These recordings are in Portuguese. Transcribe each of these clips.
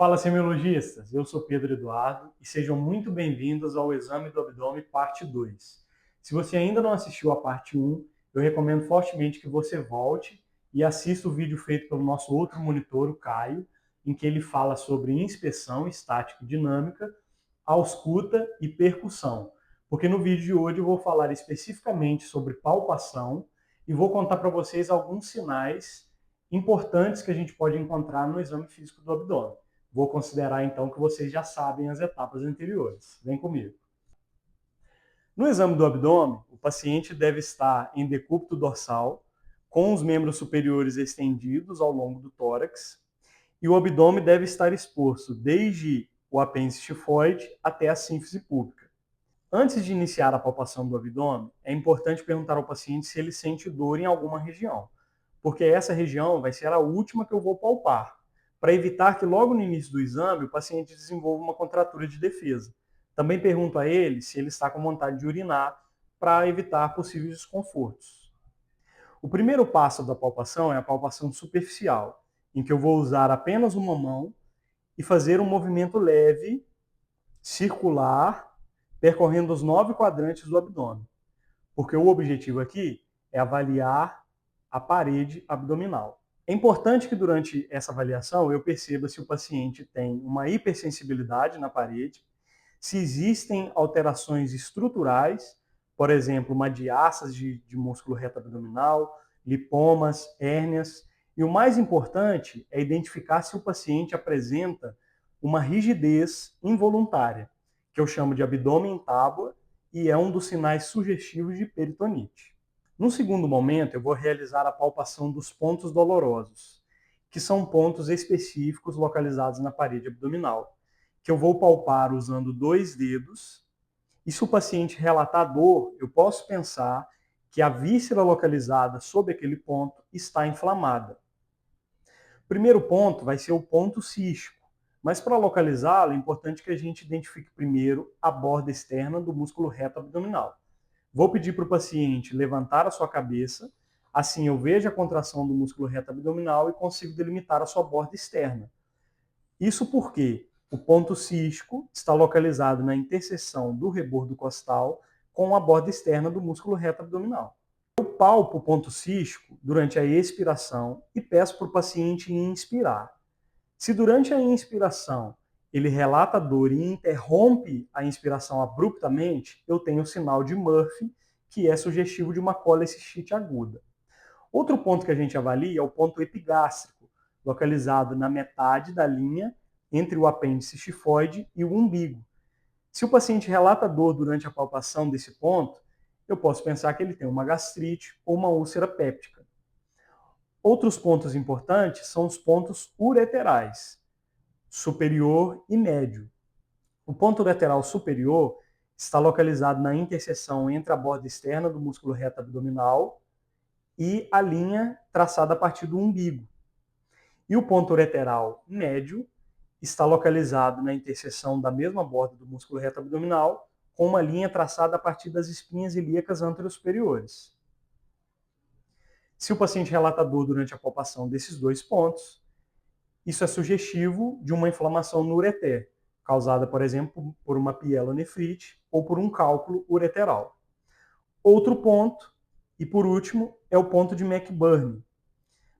Fala, semiologistas! Eu sou Pedro Eduardo e sejam muito bem-vindos ao Exame do Abdômen Parte 2. Se você ainda não assistiu a Parte 1, eu recomendo fortemente que você volte e assista o vídeo feito pelo nosso outro monitor, o Caio, em que ele fala sobre inspeção estática e dinâmica, ausculta e percussão. Porque no vídeo de hoje eu vou falar especificamente sobre palpação e vou contar para vocês alguns sinais importantes que a gente pode encontrar no exame físico do abdômen. Vou considerar então que vocês já sabem as etapas anteriores. Vem comigo. No exame do abdômen, o paciente deve estar em decúbito dorsal, com os membros superiores estendidos ao longo do tórax, e o abdômen deve estar exposto desde o apêndice tifoide até a sínfise púbica. Antes de iniciar a palpação do abdômen, é importante perguntar ao paciente se ele sente dor em alguma região, porque essa região vai ser a última que eu vou palpar, para evitar que logo no início do exame o paciente desenvolva uma contratura de defesa. Também pergunto a ele se ele está com vontade de urinar, para evitar possíveis desconfortos. O primeiro passo da palpação é a palpação superficial, em que eu vou usar apenas uma mão e fazer um movimento leve, circular, percorrendo os 9 quadrantes do abdômen. Porque o objetivo aqui é avaliar a parede abdominal. É importante que durante essa avaliação eu perceba se o paciente tem uma hipersensibilidade na parede, se existem alterações estruturais, por exemplo, uma diástase de músculo reto abdominal, lipomas, hérnias, e o mais importante é identificar se o paciente apresenta uma rigidez involuntária, que eu chamo de abdômen em tábua, e é um dos sinais sugestivos de peritonite. No segundo momento, eu vou realizar a palpação dos pontos dolorosos, que são pontos específicos localizados na parede abdominal, que eu vou palpar usando 2 dedos, e se o paciente relatar dor, eu posso pensar que a víscera localizada sob aquele ponto está inflamada. O primeiro ponto vai ser o ponto cístico, mas para localizá-lo é importante que a gente identifique primeiro a borda externa do músculo reto abdominal. Vou pedir para o paciente levantar a sua cabeça, assim eu vejo a contração do músculo reto abdominal e consigo delimitar a sua borda externa. Isso porque o ponto cístico está localizado na interseção do rebordo costal com a borda externa do músculo reto abdominal. Eu palpo o ponto cístico durante a expiração e peço para o paciente inspirar. Se durante a inspiração ele relata dor e interrompe a inspiração abruptamente, eu tenho o sinal de Murphy, que é sugestivo de uma colecistite aguda. Outro ponto que a gente avalia é o ponto epigástrico, localizado na metade da linha entre o apêndice tifoide e o umbigo. Se o paciente relata dor durante a palpação desse ponto, eu posso pensar que ele tem uma gastrite ou uma úlcera péptica. Outros pontos importantes são os pontos ureterais, superior e médio. O ponto ureteral superior está localizado na interseção entre a borda externa do músculo reto abdominal e a linha traçada a partir do umbigo. E o ponto ureteral médio está localizado na interseção da mesma borda do músculo reto abdominal com uma linha traçada a partir das espinhas ilíacas anterosuperiores. Se o paciente relata dor durante a palpação desses 2 pontos, isso é sugestivo de uma inflamação no ureter, causada, por exemplo, por uma pielonefrite ou por um cálculo ureteral. Outro ponto, e por último, é o ponto de McBurney.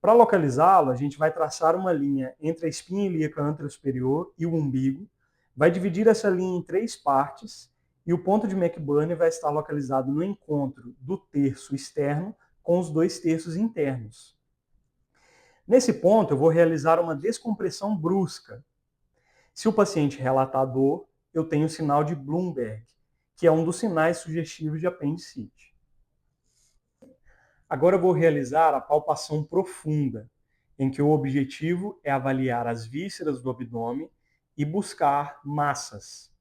Para localizá-lo, a gente vai traçar uma linha entre a espinha ilíaca anterosuperior e o umbigo, vai dividir essa linha em 3 partes, e o ponto de McBurney vai estar localizado no encontro do terço externo com os 2 terços internos. Nesse ponto, eu vou realizar uma descompressão brusca. Se o paciente relatar dor, eu tenho o sinal de Bloomberg, que é um dos sinais sugestivos de apendicite. Agora eu vou realizar a palpação profunda, em que o objetivo é avaliar as vísceras do abdômen e buscar massas.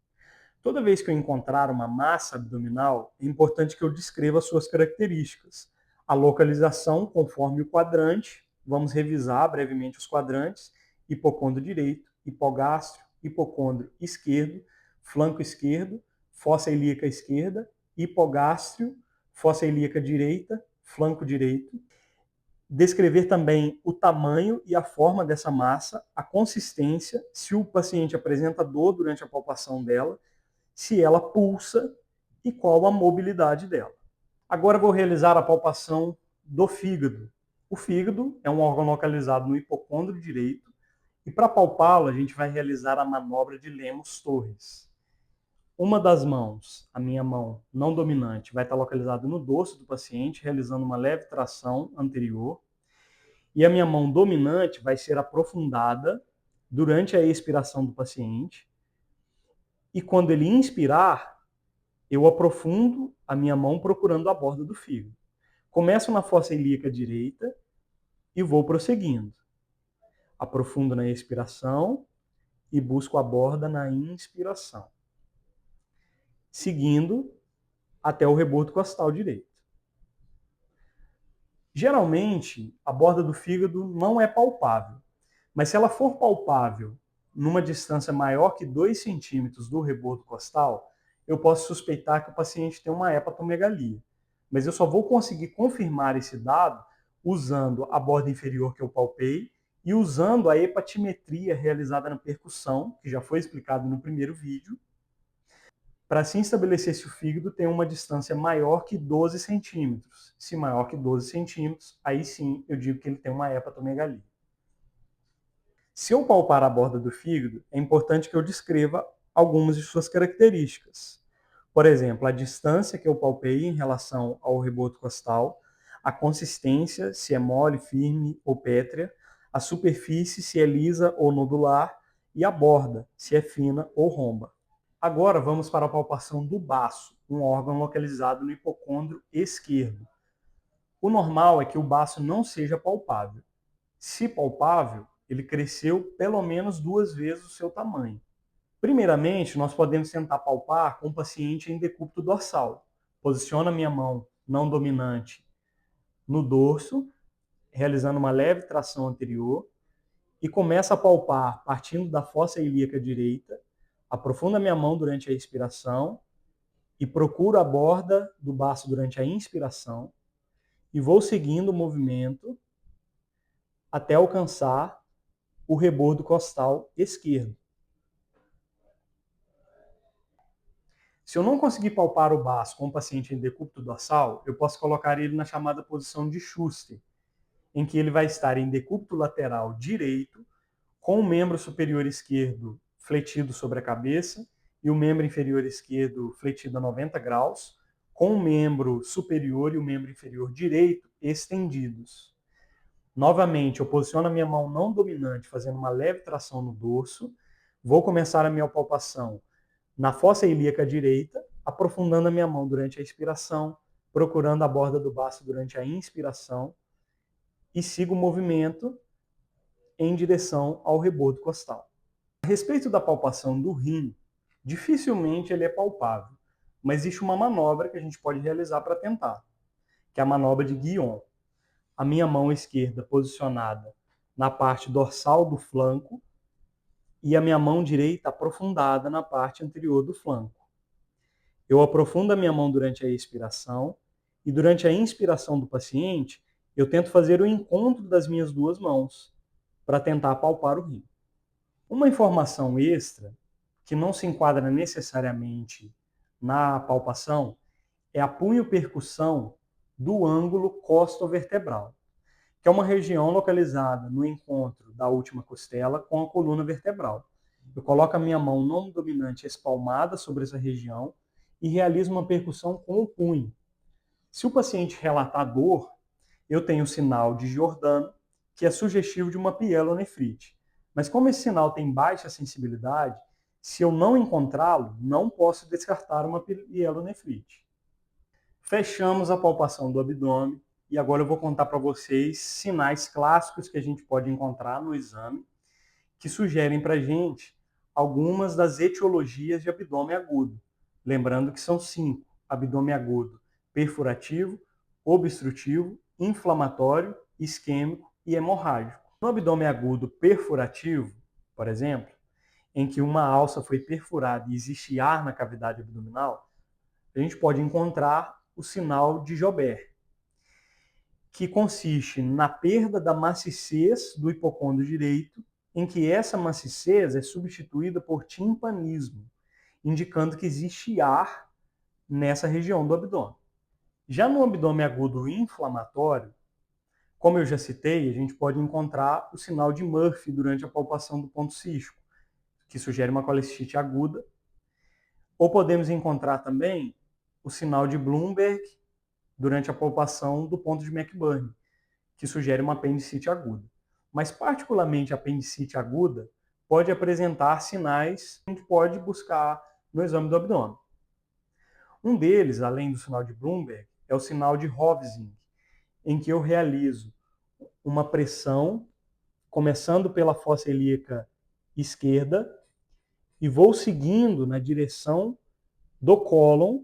Toda vez que eu encontrar uma massa abdominal, é importante que eu descreva suas características. A localização conforme o quadrante, vamos revisar brevemente os quadrantes: hipocôndrio direito, hipogástrio, hipocôndrio esquerdo, flanco esquerdo, fossa ilíaca esquerda, hipogástrio, fossa ilíaca direita, flanco direito. Descrever também o tamanho e a forma dessa massa, a consistência, se o paciente apresenta dor durante a palpação dela, se ela pulsa e qual a mobilidade dela. Agora vou realizar a palpação do fígado. O fígado é um órgão localizado no hipocôndrio direito e para palpá-lo a gente vai realizar a manobra de Lemos-Torres. Uma das mãos, a minha mão não dominante, vai estar localizada no dorso do paciente, realizando uma leve tração anterior. E a minha mão dominante vai ser aprofundada durante a expiração do paciente. E quando ele inspirar, eu aprofundo a minha mão procurando a borda do fígado. Começo na fossa ilíaca direita e vou prosseguindo. Aprofundo na expiração e busco a borda na inspiração. Seguindo até o rebordo costal direito. Geralmente, a borda do fígado não é palpável, mas se ela for palpável numa distância maior que 2 centímetros do rebordo costal, eu posso suspeitar que o paciente tem uma hepatomegalia. Mas eu só vou conseguir confirmar esse dado usando a borda inferior que eu palpei e usando a hepatimetria realizada na percussão, que já foi explicado no primeiro vídeo, para assim estabelecer se o fígado tem uma distância maior que 12 centímetros. Se maior que 12 centímetros, aí sim eu digo que ele tem uma hepatomegalia. Se eu palpar a borda do fígado, é importante que eu descreva algumas de suas características. Por exemplo, a distância que eu palpei em relação ao rebordo costal, a consistência, se é mole, firme ou pétrea, a superfície, se é lisa ou nodular, e a borda, se é fina ou romba. Agora vamos para a palpação do baço, um órgão localizado no hipocôndrio esquerdo. O normal é que o baço não seja palpável. Se palpável, ele cresceu pelo menos 2 vezes o seu tamanho. Primeiramente, nós podemos tentar palpar com o paciente em decúbito dorsal. Posiciono a minha mão não dominante no dorso, realizando uma leve tração anterior, e começo a palpar partindo da fossa ilíaca direita, aprofundo a minha mão durante a expiração e procuro a borda do baço durante a inspiração e vou seguindo o movimento até alcançar o rebordo costal esquerdo. Se eu não conseguir palpar o baço com o paciente em decúbito dorsal, eu posso colocar ele na chamada posição de Schuster, em que ele vai estar em decúbito lateral direito, com o membro superior esquerdo fletido sobre a cabeça e o membro inferior esquerdo fletido a 90 graus, com o membro superior e o membro inferior direito estendidos. Novamente, eu posiciono a minha mão não dominante, fazendo uma leve tração no dorso. Vou começar a minha palpação na fossa ilíaca direita, aprofundando a minha mão durante a expiração, procurando a borda do baço durante a inspiração e sigo o movimento em direção ao rebordo costal. A respeito da palpação do rim, dificilmente ele é palpável, mas existe uma manobra que a gente pode realizar para tentar, que é a manobra de Guion. A minha mão esquerda posicionada na parte dorsal do flanco e a minha mão direita aprofundada na parte anterior do flanco. Eu aprofundo a minha mão durante a expiração e durante a inspiração do paciente, eu tento fazer o encontro das minhas duas mãos para tentar palpar o rim. Uma informação extra, que não se enquadra necessariamente na palpação, é a punho-percussão do ângulo costovertebral, que é uma região localizada no encontro da última costela com a coluna vertebral. Eu coloco a minha mão não dominante espalmada sobre essa região e realizo uma percussão com o punho. Se o paciente relatar dor, eu tenho o sinal de Giordano, que é sugestivo de uma pielonefrite. Mas como esse sinal tem baixa sensibilidade, se eu não encontrá-lo, não posso descartar uma pielonefrite. Fechamos a palpação do abdômen e agora eu vou contar para vocês sinais clássicos que a gente pode encontrar no exame que sugerem para a gente algumas das etiologias de abdômen agudo. Lembrando que são 5: abdômen agudo perfurativo, obstrutivo, inflamatório, isquêmico e hemorrágico. No abdômen agudo perfurativo, por exemplo, em que uma alça foi perfurada e existe ar na cavidade abdominal, a gente pode encontrar o sinal de Jobert, que consiste na perda da maciez do hipocôndrio direito, em que essa maciez é substituída por timpanismo, indicando que existe ar nessa região do abdômen. Já no abdômen agudo inflamatório, como eu já citei, a gente pode encontrar o sinal de Murphy durante a palpação do ponto cístico, que sugere uma colecistite aguda. Ou podemos encontrar também o sinal de Bloomberg durante a palpação do ponto de McBurney, que sugere uma apendicite aguda. Mas, particularmente, a apendicite aguda pode apresentar sinais que a gente pode buscar no exame do abdômen. Um deles, além do sinal de Bloomberg, é o sinal de Hovsing, em que eu realizo uma pressão, começando pela fossa ilíaca esquerda, e vou seguindo na direção do cólon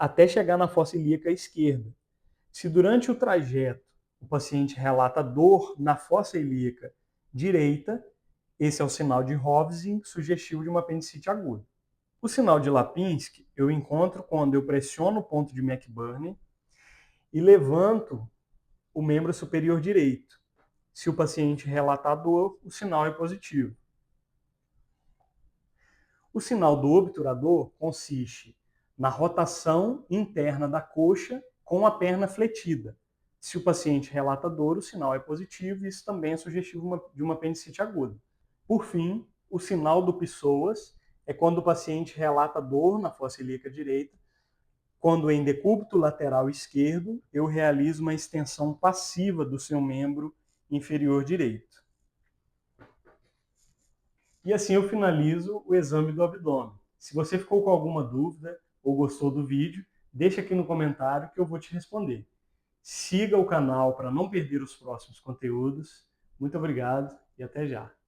até chegar na fossa ilíaca esquerda. Se durante o trajeto o paciente relata dor na fossa ilíaca direita, esse é o sinal de Hovsing, sugestivo de uma apendicite aguda. O sinal de Lipinski eu encontro quando eu pressiono o ponto de McBurney e levanto o membro superior direito. Se o paciente relatar dor, o sinal é positivo. O sinal do obturador consiste na rotação interna da coxa com a perna fletida. Se o paciente relata dor, o sinal é positivo e isso também é sugestivo de uma apendicite aguda. Por fim, o sinal do Psoas é quando o paciente relata dor na fossa ilíaca direita. Quando em decúbito lateral esquerdo, eu realizo uma extensão passiva do seu membro inferior direito. E assim eu finalizo o exame do abdômen. Se você ficou com alguma dúvida ou gostou do vídeo, deixa aqui no comentário que eu vou te responder. Siga o canal para não perder os próximos conteúdos. Muito obrigado e até já!